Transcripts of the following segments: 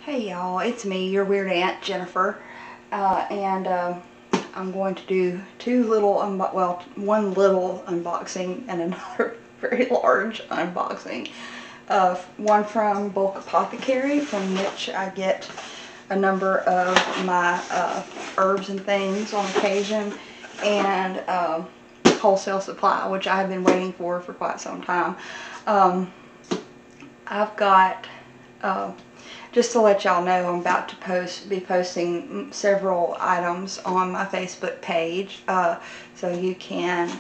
Hey y'all, it's me, your weird aunt Jennifer, and I'm going to do one little unboxing and another very large unboxing of one from Bulk Apothecary, from which I get a number of my herbs and things on occasion, and Wholesale Supply, which I have been waiting for quite some time. I've got just to let y'all know, I'm about to be posting several items on my Facebook page, so you can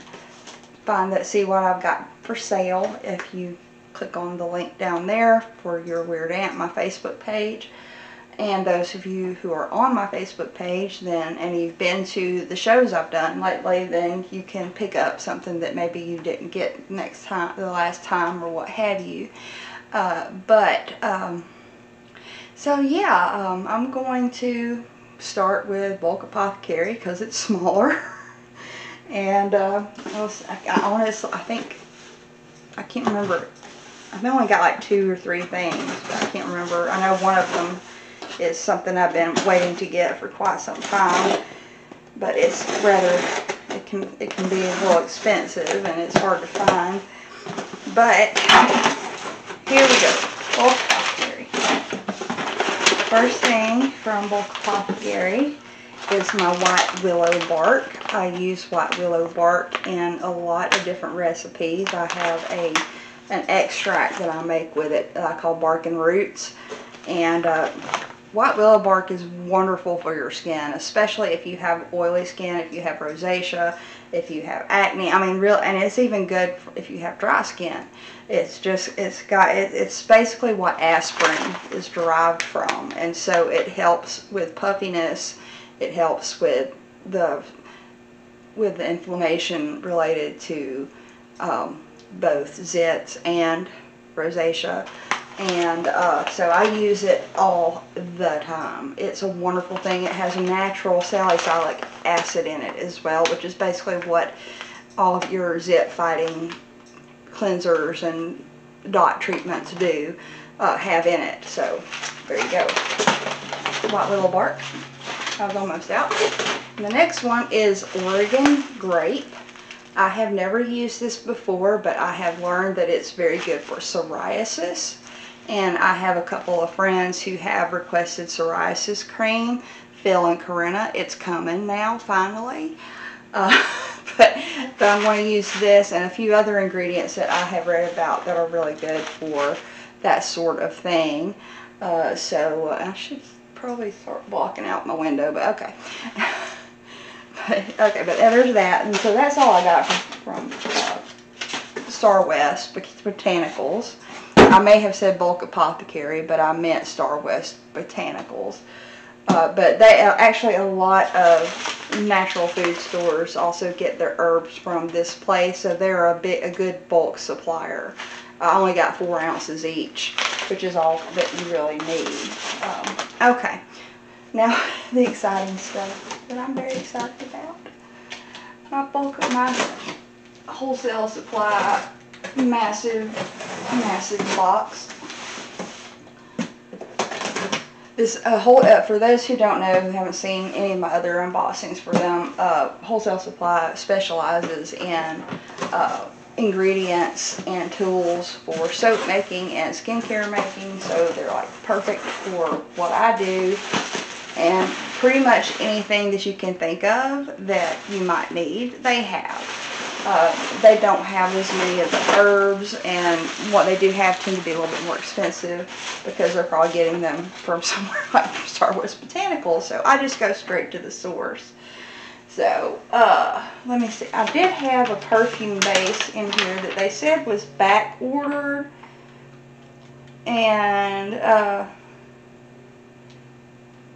see what I've got for sale if you click on the link down there for Your Weird Aunt, my Facebook page. And those of you who are on my Facebook page then, and you've been to the shows I've done lately, then you can pick up something that maybe you didn't get the last time or what have you. So yeah, I'm going to start with Bulk Apothecary because it's smaller. And I can't remember. I've only got like 2 or 3 things, but I can't remember. I know one of them is something I've been waiting to get for quite some time, but it can be a little expensive and it's hard to find. But here we go. Bulk Apothecary. First thing from Bulk Apothecary is my white willow bark. I use white willow bark in a lot of different recipes. I have an extract that I make with it that I call Bark and Roots. And white willow bark is wonderful for your skin, especially if you have oily skin, if you have rosacea, if you have acne. I mean, and it's even good if you have dry skin. It's basically what aspirin is derived from, and so it helps with puffiness. It helps with the inflammation related to both zits and rosacea. And so I use it all the time. It's a wonderful thing. It has natural salicylic acid in it as well, which is basically what all of your zit fighting cleansers and dot treatments do have in it. So there you go. White willow bark. I was almost out. And the next one is Oregon grape. I have never used this before, but I have learned that it's very good for psoriasis. And I have a couple of friends who have requested psoriasis cream. Phil and Corinna, it's coming now, finally. But I'm going to use this and a few other ingredients that I have read about that are really good for that sort of thing. So I should probably start blocking out my window, but okay. But there's that. And so that's all I got from Star West Botanicals. I may have said Bulk Apothecary, but I meant Star West Botanicals. But they actually, a lot of natural food stores also get their herbs from this place, so they're a good bulk supplier. I only got 4 ounces each, which is all that you really need. Okay, now the exciting stuff that I'm very excited about. My Wholesale Supply massive box. This for those who don't know, who haven't seen any of my other unboxings for them, Wholesale Supply specializes in ingredients and tools for soap making and skincare making, so they're like perfect for what I do. And pretty much anything that you can think of that you might need, they have. They don't have as many of the herbs, and what they do have tend to be a little bit more expensive because they're probably getting them from somewhere like Star Wars Botanicals. So I just go straight to the source. So let me see. I did have a perfume base in here that they said was back ordered, and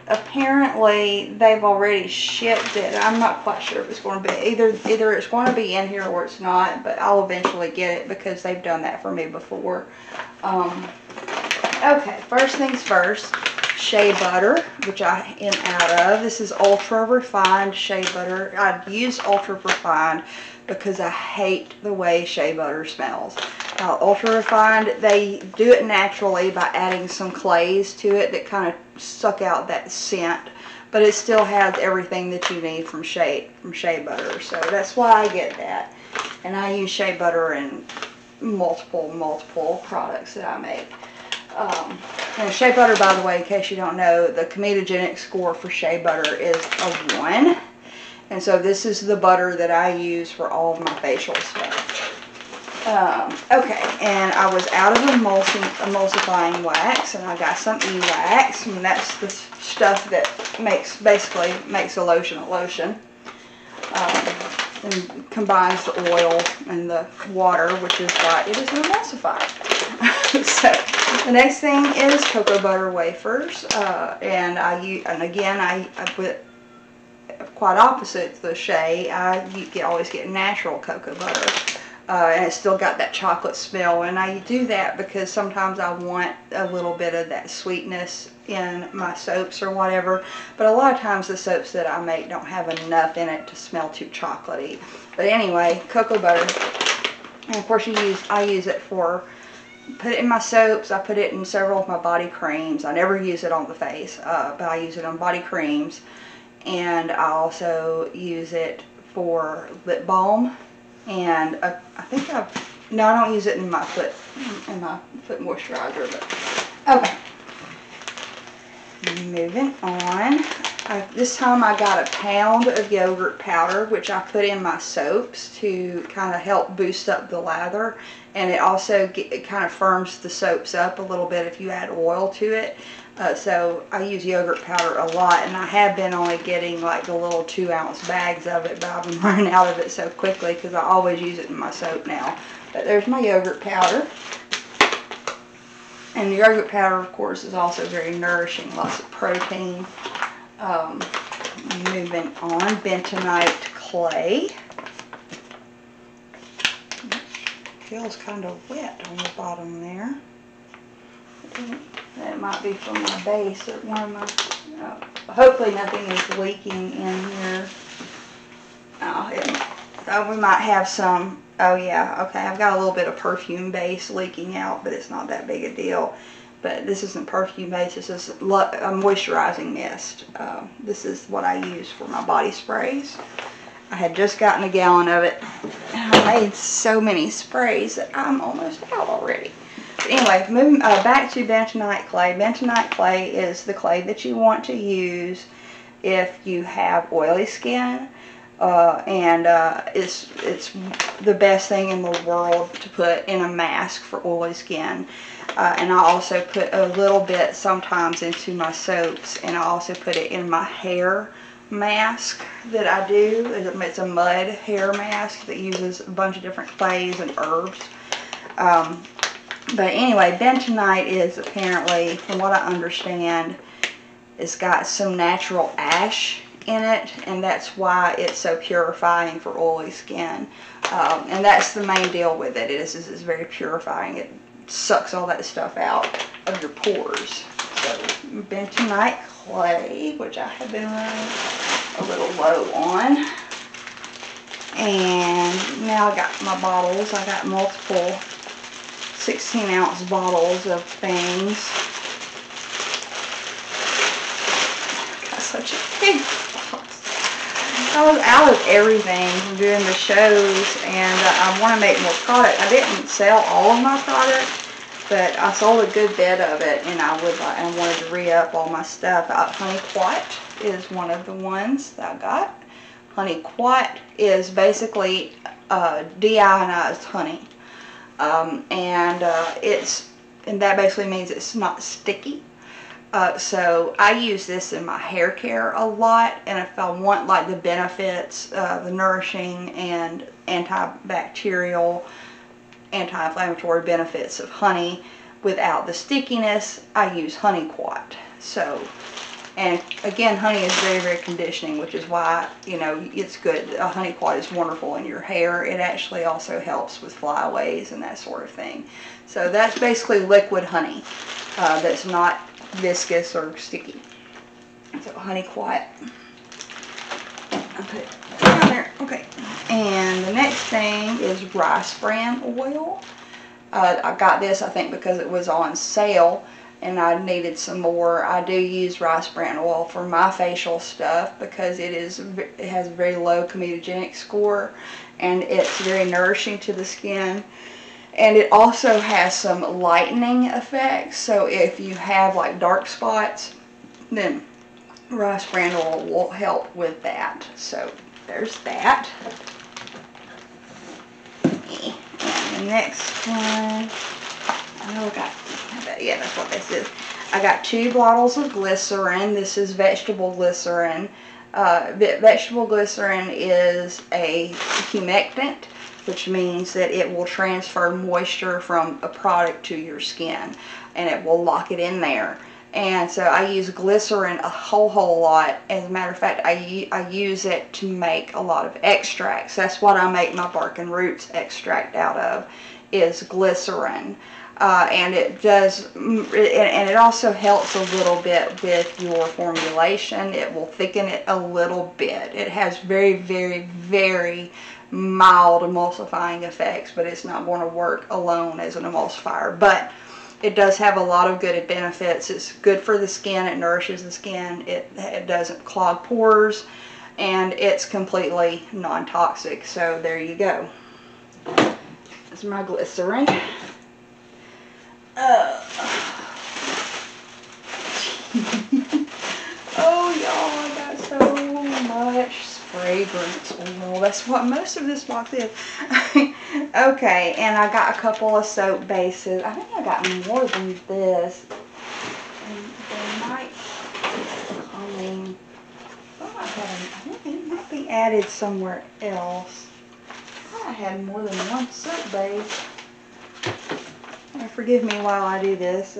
apparently they've already shipped it. I'm not quite sure if it's going to be either it's going to be in here or it's not, but I'll eventually get it because they've done that for me before. Okay, first things first, shea butter, which I am out of. This is ultra refined shea butter. I use ultra refined because I hate the way shea butter smells. Ultra refined, they do it naturally by adding some clays to it that kind of suck out that scent, but it still has everything that you need from shea butter. So that's why I get that. And I use shea butter in multiple products that I make. And shea butter, by the way, in case you don't know, the comedogenic score for shea butter is a 1. And so this is the butter that I use for all of my facial stuff. Okay, and I was out of emulsifying wax, and I got some e-wax, and that's the stuff that basically makes a lotion a lotion. And combines the oil and the water, which is why it is an emulsifier. So the next thing is cocoa butter wafers, and again I put quite opposite the shea. I always get natural cocoa butter. And it's still got that chocolate smell, and I do that because sometimes I want a little bit of that sweetness in my soaps or whatever, but a lot of times the soaps that I make don't have enough in it to smell too chocolatey. But anyway, cocoa butter, and of course I use it for, put it in my soaps, I put it in several of my body creams. I never use it on the face, but I use it on body creams, and I also use it for lip balm. And I think I don't use it in my foot moisturizer, but okay. Moving on. This time I got a pound of yogurt powder, which I put in my soaps to kind of help boost up the lather, and it also it kind of firms the soaps up a little bit if you add oil to it. So I use yogurt powder a lot, and I have been only getting like the little 2-ounce bags of it, but I've been running out of it so quickly because I always use it in my soap now. But there's my yogurt powder. And the yogurt powder, of course, is also very nourishing, lots of protein. Moving on, bentonite clay. Feels kind of wet on the bottom there. That might be from my base or one of my, hopefully nothing is leaking in here. We might have some, oh yeah, okay, I've got a little bit of perfume base leaking out, but it's not that big a deal. But this isn't perfume base, this is a moisturizing mist. This is what I use for my body sprays. I had just gotten a gallon of it, and I made so many sprays that I'm almost out already. Anyway, moving back to bentonite clay. Bentonite clay is the clay that you want to use if you have oily skin, and it's the best thing in the world to put in a mask for oily skin. And I also put a little bit sometimes into my soaps, and I also put it in my hair mask that I do. It's a mud hair mask that uses a bunch of different clays and herbs. But anyway, bentonite is apparently, from what I understand, it's got some natural ash in it, and that's why it's so purifying for oily skin. And that's the main deal with it, is it's very purifying. It sucks all that stuff out of your pores. So bentonite clay, which I have been running a little low on. And now I got my bottles. I got multiple 16-ounce bottles of things. Got such a big box. I was out of everything from doing the shows, and I want to make more product. I didn't sell all of my product, but I sold a good bit of it, and I wanted to re-up all my stuff. Honey Quat is one of the ones that I got. Honey Quat is basically deionized honey. And that basically means it's not sticky. So I use this in my hair care a lot, and if I want like the benefits, the nourishing and antibacterial, anti-inflammatory benefits of honey without the stickiness, I use Honey Quat. So, and again, honey is very, very conditioning, which is why, you know, it's good. Honey Quat is wonderful in your hair. It actually also helps with flyaways and that sort of thing. So that's basically liquid honey that's not viscous or sticky. So Honey Quat. I'll put it down there. Okay. And the next thing is rice bran oil. I got this, I think, because it was on sale and I needed some more. I do use rice bran oil for my facial stuff because it has a very low comedogenic score and it's very nourishing to the skin. And it also has some lightening effects, so if you have like dark spots, then rice bran oil will help with that. So there's that. And the next one, yeah, that's what this is. I got 2 bottles of glycerin. This is vegetable glycerin. Vegetable glycerin is a humectant, which means that it will transfer moisture from a product to your skin, and it will lock it in there. And so I use glycerin a whole lot. As a matter of fact, I use it to make a lot of extracts. That's what I make my bark and roots extract out of, is glycerin. And it does, and it also helps a little bit with your formulation. It will thicken it a little bit. It has very, very, very mild emulsifying effects, but it's not going to work alone as an emulsifier. But it does have a lot of good benefits. It's good for the skin. It nourishes the skin. It doesn't clog pores, and it's completely non-toxic. So there you go. That's my glycerin. Oh, y'all, I got so much fragrance oil. That's what most of this box is. Okay, and I got a couple of soap bases. I think I got more than this. And they might be coming. I think it might be added somewhere else. I had more than one soap base. Forgive me while I do this.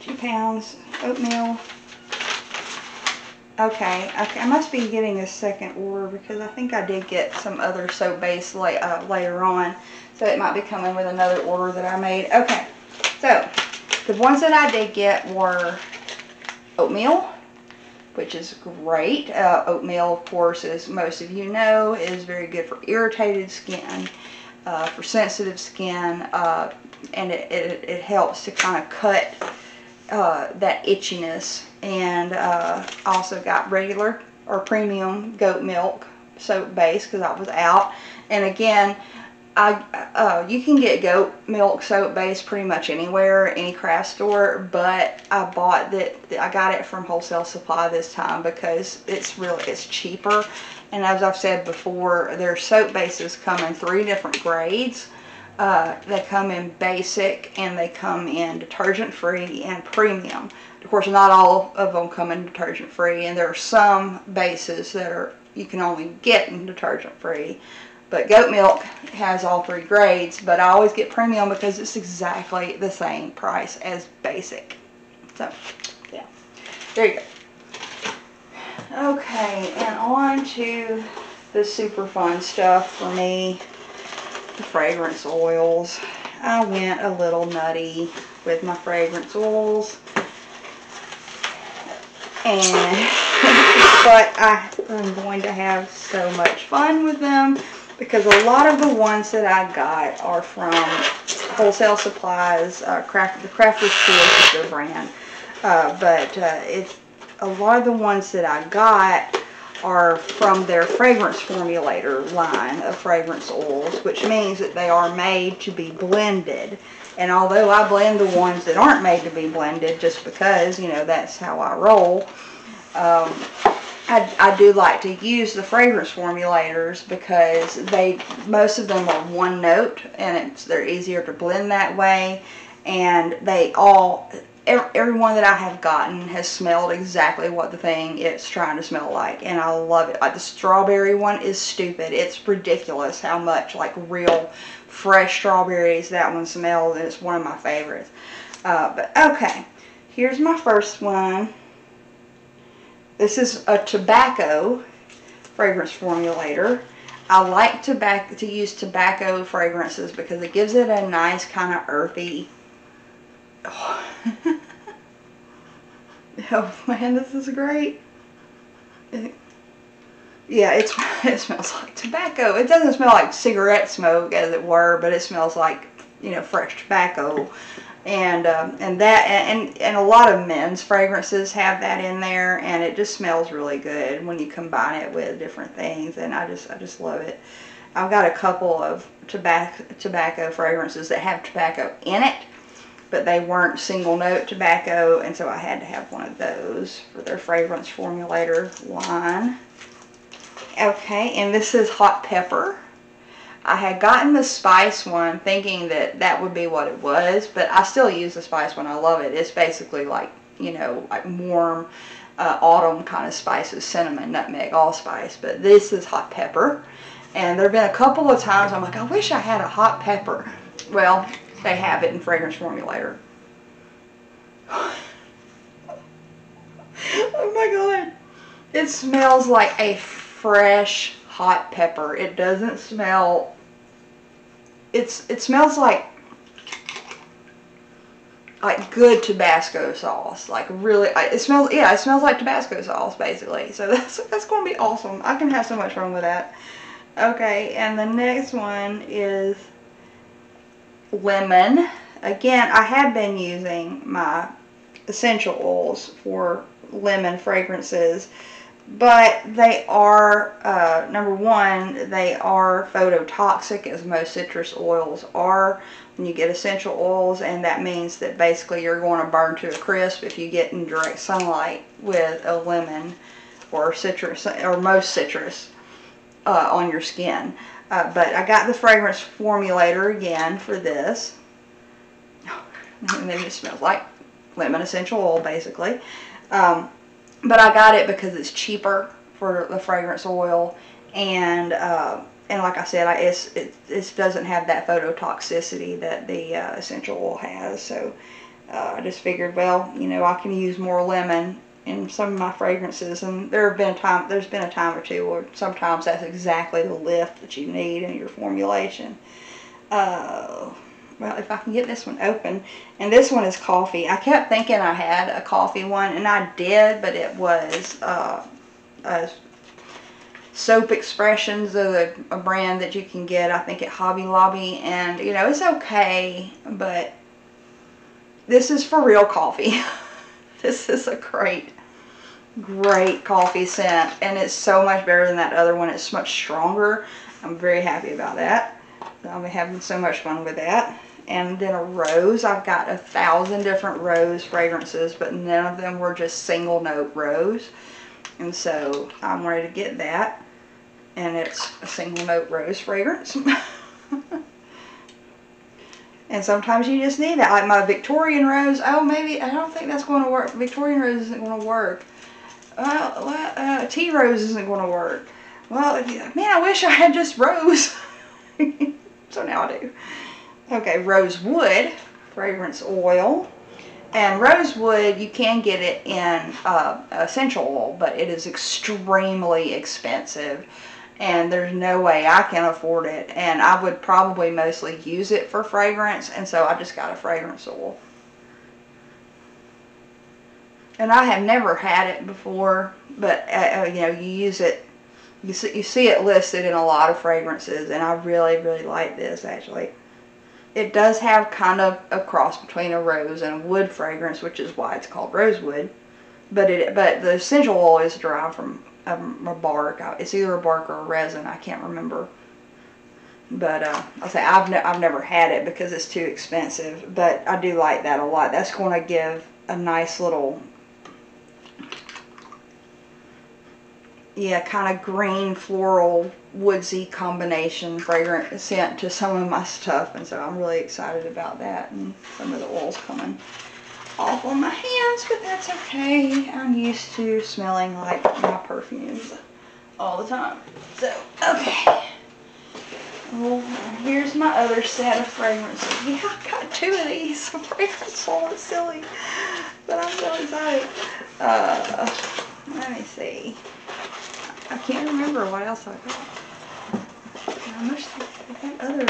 2 pounds oatmeal. Okay, I must be getting a second order because I think I did get some other soap base later on. So it might be coming with another order that I made. Okay, so the ones that I did get were oatmeal, which is great. Oatmeal, of course, as most of you know, is very good for irritated skin, for sensitive skin, and it helps to kind of cut that itchiness. And also got regular or premium goat milk soap base because I was out. And again, you can get goat milk soap base pretty much anywhere, any craft store, but I got it from Wholesale Supply this time because it's cheaper. And as I've said before, their soap bases come in 3 different grades. They come in basic, and they come in detergent free and premium. Of course, not all of them come in detergent free, and there are some bases that you can only get in detergent free. But goat milk has all 3 grades, but I always get premium because it's exactly the same price as basic. So, yeah, there you go. Okay, and on to the super fun stuff for me, the fragrance oils. I went a little nutty with my fragrance oils, and but I'm going to have so much fun with them because a lot of the ones that I got are from Wholesale Supplies, the Crafter's Choice is their brand, but it's a lot of the ones that I got are from their fragrance formulator line of fragrance oils, which means that they are made to be blended. And although I blend the ones that aren't made to be blended just because, you know, that's how I roll, I do like to use the fragrance formulators because most of them are one note, and they're easier to blend that way. And every one that I have gotten has smelled exactly what the thing is trying to smell like, and I love it. Like the strawberry one is stupid. It's ridiculous how much like real fresh strawberries that one smells, and it's one of my favorites. But okay, here's my first one. This is a tobacco fragrance formulator. I like to use tobacco fragrances because it gives it a nice kind of earthy. Oh. Oh man, this is great. Yeah, it smells like tobacco. It doesn't smell like cigarette smoke, as it were, but it smells like, you know, fresh tobacco. And a lot of men's fragrances have that in there, and it just smells really good when you combine it with different things. And I just love it. I've got a couple of tobacco fragrances that have tobacco in it, but they weren't single note tobacco, and so I had to have one of those for their fragrance formulator line. Okay, and this is hot pepper. I had gotten the spice one thinking that that would be what it was, but I still use the spice one. I love it. It's basically like, you know, like warm autumn kind of spices, cinnamon, nutmeg, allspice, but this is hot pepper. And there have been a couple of times I'm like, I wish I had a hot pepper. Well, they have it in fragrance formulator. Oh my god. It smells like a fresh hot pepper. It doesn't smell, it smells like good Tabasco sauce. Like really, it smells like Tabasco sauce basically. So that's going to be awesome. I can have so much fun with that. Okay, and the next one is lemon. Again, I have been using my essential oils for lemon fragrances, but they are, number one, they are phototoxic, as most citrus oils are when you get essential oils, and that means that basically you're going to burn to a crisp if you get in direct sunlight with a lemon or citrus, or most citrus, on your skin. But I got the fragrance formulator again for this. And then it smells like lemon essential oil basically. But I got it because it's cheaper for the fragrance oil, and like I said, it doesn't have that phototoxicity that the essential oil has. So I just figured, well, you know, I can use more lemon in some of my fragrances, and there's been a time or two where sometimes that's exactly the lift that you need in your formulation. Well, if I can get this one open, and this one is coffee. I kept thinking I had a coffee one, and I did, but it was Soap Expressions, a brand that you can get, I think, at Hobby Lobby, and you know, it's okay, but this is for real coffee. This is a great coffee scent, and it's so much better than that other one. It's much stronger. I'm very happy about that. I'll be having so much fun with that. And then a rose. I've got 1,000 different rose fragrances, but none of them were just single note rose. And so I'm ready to get that. And it's a single note rose fragrance. And sometimes you just need that. Like my Victorian rose, oh, maybe, I don't think that's going to work. Victorian rose isn't going to work. Well, tea rose isn't going to work. Well, man, I wish I had just rose. So now I do. Okay, rosewood fragrance oil. And rosewood, you can get it in essential oil, but it is extremely expensive. And there's no way I can afford it, and I would probably mostly use it for fragrance, and so I just got a fragrance oil. And I have never had it before, but you know, you use it, you see it listed in a lot of fragrances, and I really, really like this actually. It does have kind of a cross between a rose and a wood fragrance, which is why it's called rosewood, but the essential oil is derived from a bark. It's either a bark or a resin. I can't remember. But I'll say I've never had it because it's too expensive. But I do like that a lot. That's going to give a nice little, yeah, kind of green floral woodsy combination fragrant scent to some of my stuff. And so I'm really excited about that. And some of the oils coming off on my hands, but that's okay. I'm used to smelling like my perfumes all the time. So, okay. Well, here's my other set of fragrances. Yeah, I got 2 of these. Fragrance oil is silly, but I'm so excited. Let me see. I can't remember what else I got. I must have got other.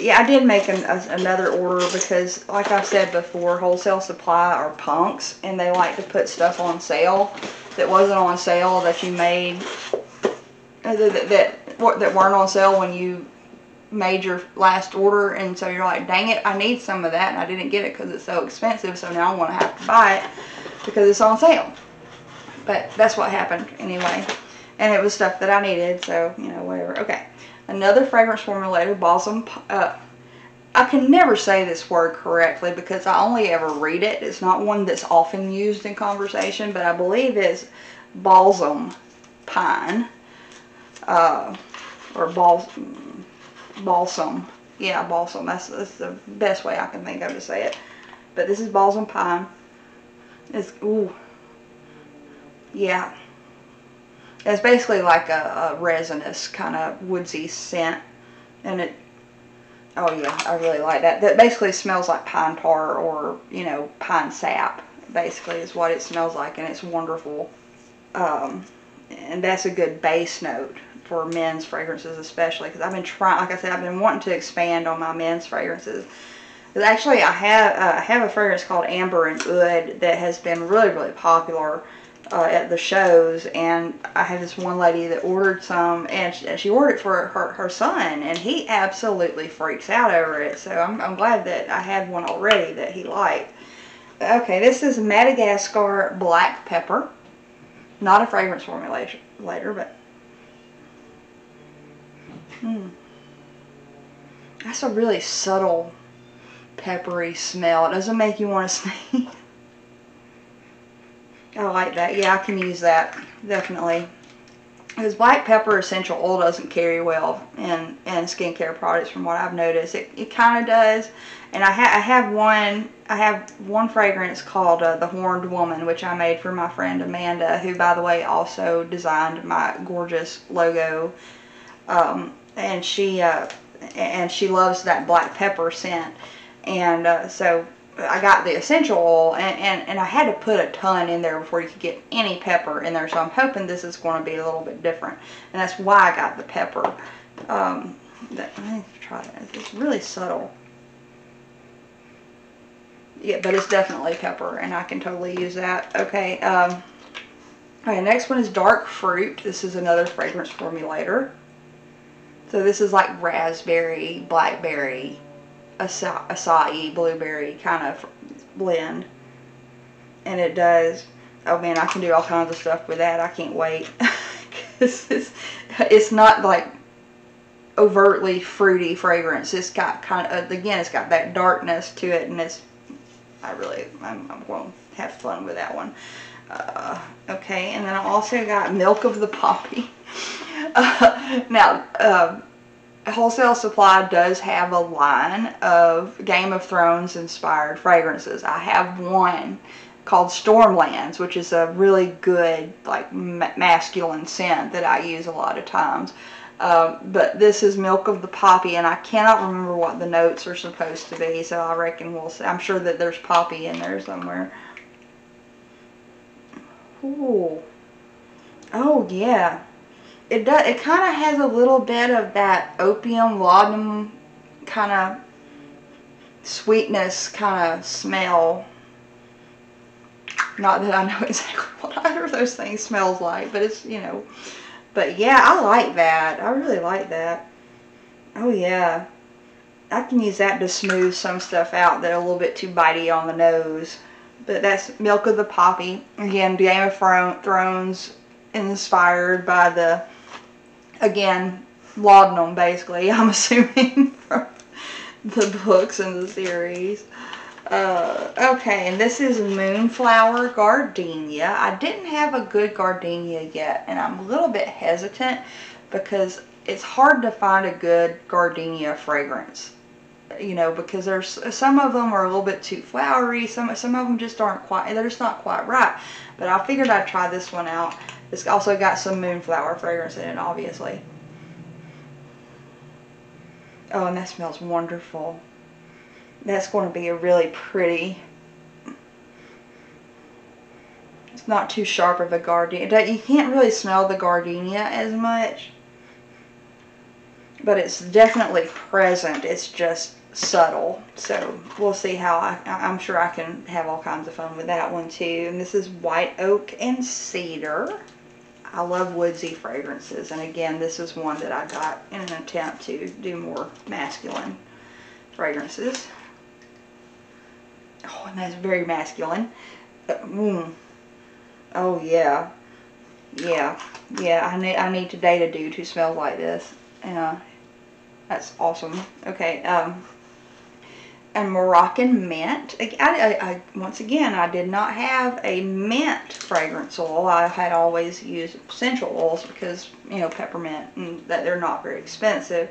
yeah, I did make another order because, like I said before, Wholesale Supply are punks, and they like to put stuff on sale that wasn't on sale that you made, that weren't on sale when you made your last order, and so you're like, dang it, I need some of that, and I didn't get it because it's so expensive, so now I'm going to have to buy it because it's on sale. But that's what happened anyway, and it was stuff that I needed, so, you know, whatever. Okay, another fragrance formulator, Balsam, I can never say this word correctly because I only ever read it. It's not one that's often used in conversation, but I believe it's balsam pine, or balsam. Yeah, balsam. That's the best way I can think of to say it. But this is balsam pine. It's, ooh, yeah. It's basically like a resinous kind of woodsy scent, and it, oh yeah, I really like that. That basically smells like pine tar, or, you know, pine sap, basically is what it smells like, and it's wonderful. And that's a good base note for men's fragrances, especially, because I've been trying, like I said, I've been wanting to expand on my men's fragrances. But actually, I have a fragrance called Amber and Oud that has been really, really popular at the shows, and I had this one lady that ordered some, and she ordered it for her son, and he absolutely freaks out over it, so I'm glad that I had one already that he liked. Okay, this is Madagascar Black Pepper. Not a fragrance formulation later, but that's a really subtle peppery smell. It doesn't make you want to sneeze. I like that. Yeah, I can use that, definitely. Because black pepper essential oil doesn't carry well in skincare products, from what I've noticed. It kind of does. And I have one fragrance called the Horned Woman, which I made for my friend Amanda, who, by the way, also designed my gorgeous logo. And she loves that black pepper scent. And so I got the essential oil, and I had to put a ton in there before you could get any pepper in there, so I'm hoping this is going to be a little bit different, and that's why I got the pepper. Let me try that. It's really subtle. Yeah, but it's definitely pepper, and I can totally use that. Okay, okay, next one is Dark Fruit. This is another fragrance formulator. So this is like raspberry, blackberry, acai, blueberry kind of blend, and it does, oh man, I can do all kinds of stuff with that. I can't wait. It's not like overtly fruity fragrance. It's got kind of, again, it's got that darkness to it, and it's, I'm going to have fun with that one. Okay, and then I also got Milk of the Poppy. Now, Wholesale Supply does have a line of Game of Thrones inspired fragrances. I have one called Stormlands, which is a really good, like, masculine scent that I use a lot of times. But this is Milk of the Poppy, and I cannot remember what the notes are supposed to be, so I reckon we'll see. I'm sure that there's poppy in there somewhere. Ooh. Oh, yeah. It does. It kind of has a little bit of that opium, laudanum kind of sweetness kind of smell. Not that I know exactly what either of those things smells like, but it's, you know. But yeah, I like that. I really like that. Oh yeah. I can use that to smooth some stuff out that are a little bit too bitey on the nose. But that's Milk of the Poppy. Again, Game of Thrones inspired by the, again, laudanum, basically, I'm assuming, from the books and the series. Okay, and this is Moonflower Gardenia. I didn't have a good gardenia yet, and I'm a little bit hesitant because it's hard to find a good gardenia fragrance. You know, because there's some of them are a little bit too flowery, some of them just aren't quite, they're just not quite right. But I figured I'd try this one out. It's also got some moonflower fragrance in it, obviously. Oh, and that smells wonderful. That's going to be a really pretty. It's not too sharp of a gardenia. You can't really smell the gardenia as much. but it's definitely present. It's just subtle. So we'll see how I'm sure I can have all kinds of fun with that one too. And this is White Oak and Cedar. I love woodsy fragrances, and again, this is one that I got in an attempt to do more masculine fragrances. Oh, and that's very masculine. Oh yeah, yeah, yeah. I need today to do to smell like this. That's awesome. Okay, and Moroccan mint. Once again, I did not have a mint fragrance oil. I had always used essential oils because, you know, peppermint, and that they're not very expensive.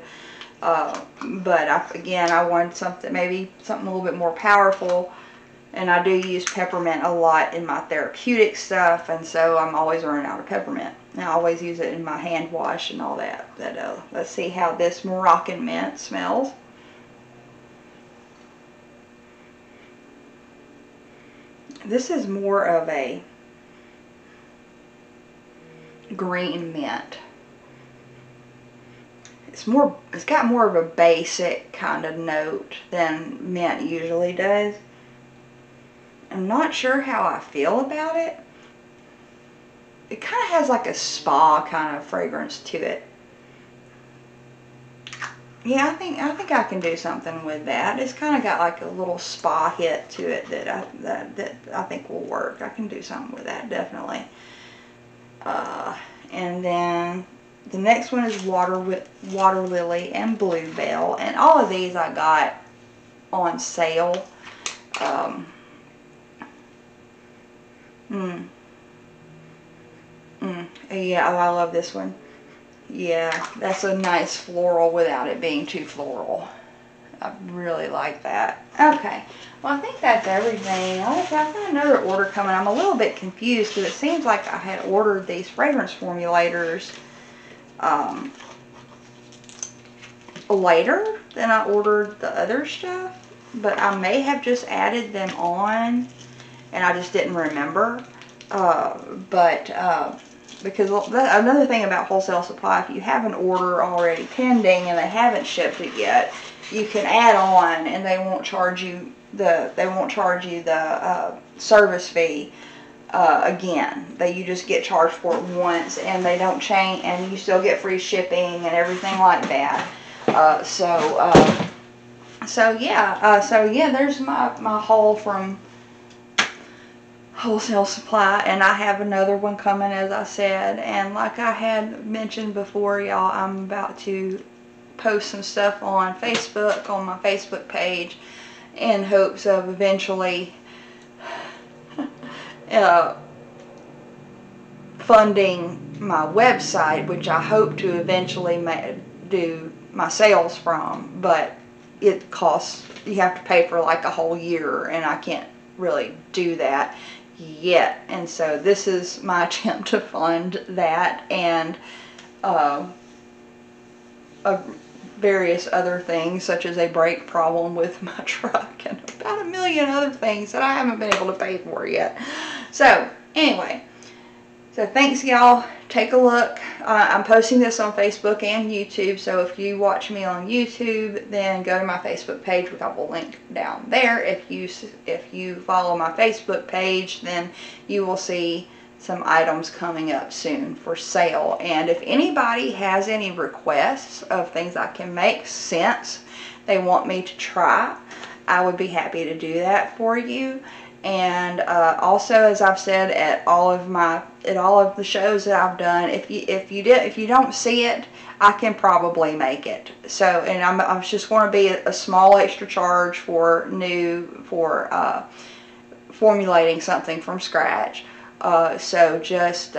But again, I wanted something, maybe something a little bit more powerful. And I do use peppermint a lot in my therapeutic stuff, and so I'm always running out of peppermint. And I always use it in my hand wash and all that. But let's see how this Moroccan mint smells. This is more of a green mint. It's got more of a basic kind of note than mint usually does. I'm not sure how I feel about it. It kind of has like a spa kind of fragrance to it. Yeah, I think I can do something with that. It's kind of got like a little spa hit to it that I think will work. I can do something with that, definitely. And then the next one is Water Lily and Bluebell, and all of these I got on sale. Yeah, oh, I love this one. Yeah, that's a nice floral without it being too floral. I really like that. Okay, well, I think that's everything. I've got another order coming. I'm a little bit confused because it seems like I had ordered these fragrance formulators later than I ordered the other stuff. But I may have just added them on and I just didn't remember. Because another thing about Wholesale Supply, if you have an order already pending and they haven't shipped it yet, you can add on and they won't charge you the service fee again. You just get charged for it once, and they don't change, and you still get free shipping and everything like that. So yeah, there's my haul from Wholesale Supply, and I have another one coming, as I said. And like I had mentioned before, y'all, I'm about to post some stuff on Facebook, on my Facebook page, in hopes of eventually funding my website, which I hope to eventually do my sales from. But it costs, you have to pay for like a whole year, and I can't really do that yet. And so this is my attempt to fund that, and various other things, such as a brake problem with my truck and about a million other things that I haven't been able to pay for yet. So anyway, so thanks, y'all. Take a look. I'm posting this on Facebook and YouTube, so if you watch me on YouTube, then go to my Facebook page, which I will link down there. If you follow my Facebook page, then you will see some items coming up soon for sale. And if anybody has any requests of things I can make since they want me to try, I would be happy to do that for you. And also, as I've said at all of the shows that I've done, if you don't see it, I can probably make it. So, and I'm just going to be a small extra charge for formulating something from scratch. So just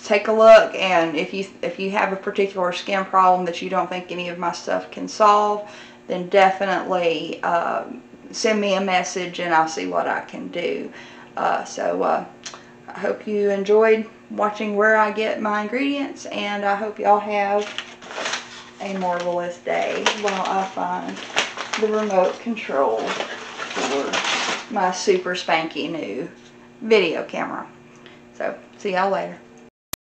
take a look, and if you have a particular skin problem that you don't think any of my stuff can solve, then definitely send me a message and I'll see what I can do. I hope you enjoyed watching where I get my ingredients, and I hope y'all have a marvelous day while I find the remote control for my super spanky new video camera. So, see y'all later.